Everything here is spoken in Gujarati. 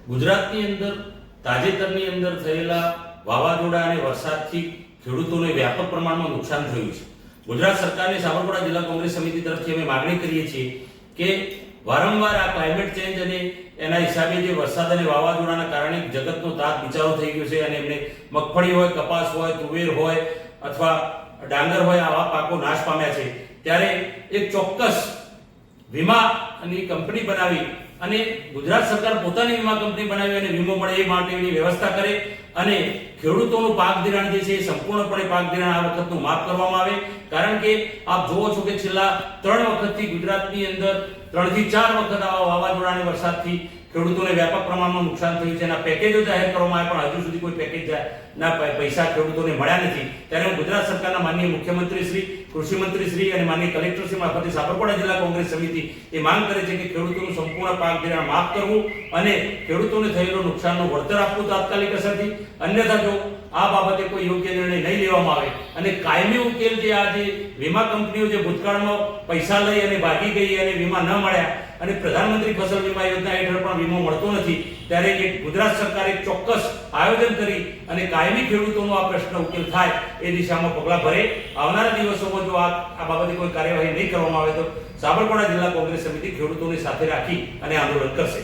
ગુજરાતની અંદર તાજેતરની અંદર થયેલા વાવાઝોડા અને વરસાદથી ખેડૂતોને વ્યાપક પ્રમાણમાં નુકસાન થયું છે. ગુજરાત સરકારની સાબરકાંઠા જિલ્લા કોંગ્રેસ સમિતિ તરફથી અમે માગણી કરીએ છીએ કે વારંવાર આ ક્લાઇમેટ ચેન્જ અને એના હિસાબે જે વરસાદ અને વાવાઝોડાના કારણે જગતનો તાત બિચારો થઈ ગયો છે અને એમને મગફળી હોય, કપાસ હોય, તુવેર હોય અથવા ડાંગર હોય, આવા પાકો નાશ પામ્યા છે. ત્યારે એક ચોક્કસ વીમાની કંપની બનાવી અને ગુજરાત સરકાર પોતાની વીમા કંપની બનાવી અને વીમો મળે એ માટેની વ્યવસ્થા કરે અને ખેડૂતોનું પાક ધિરાણ જે છે એ સંપૂર્ણપણે પાક ધિરાણ આ વખતનું માફ કરવામાં આવે. કારણ કે આપ જોવો છો કે છેલ્લા 3 વખતથી ગુજરાતની અંદર 3 થી 4 વખત આવા વાવાઝોડા અને વરસાદથી ખેડૂતોને વ્યાપક પ્રમાણમાં નુકસાન થયું છે. એના પેકેજો જાહેર કરવામાં આવ્યા પણ હજુ સુધી કોઈ પેકેજ ના પૈસા ખેડૂતોને મળ્યા નથી. ત્યારે હું ગુજરાત સરકારના માનનીય મુખ્યમંત્રી શ્રી, કૃષિ મંત્રી શ્રી અને માનનીય કલેક્ટર શ્રી મારફતે સાબરકાંઠા જિલ્લા કોંગ્રેસ સમિતિ એ માંગ કરે છે કે ખેડૂતોનું સંપૂર્ણ પાક ધિરાણ માફ કરવું અને ખેડૂતોને થયેલું નુકસાનનું વળતર આપવું તાત્કાલિક અસરથી. અન્યથા જો આ બાબતે કોઈ યોગ્ય નિર્ણય નહીં લેવામાં આવે અને કાયમી ઉકેલ જે આ જે વીમા કંપનીઓ જે ભૂતકાળમાં પૈસા લઈ અને ભાગી ગઈ અને વીમા ન મળ્યા અને પ્રધાનમંત્રી ફસલ વીમા યોજના હેઠળ પણ વીમો મળતો નથી, ત્યારે એક ગુજરાત સરકાર એક ચોક્કસ આયોજન કરી અને કાયમી ખેડૂતોનો આ પ્રશ્ન ઉકેલ થાય એ દિશામાં પગલાં ભરે. આવનારા દિવસોમાં જો આ બાબતે કોઈ કાર્યવાહી નહીં કરવામાં આવે તો સાબરકાંઠા જિલ્લા કોંગ્રેસ સમિતિ ખેડૂતોની સાથે રાખી અને આંદોલન કરશે.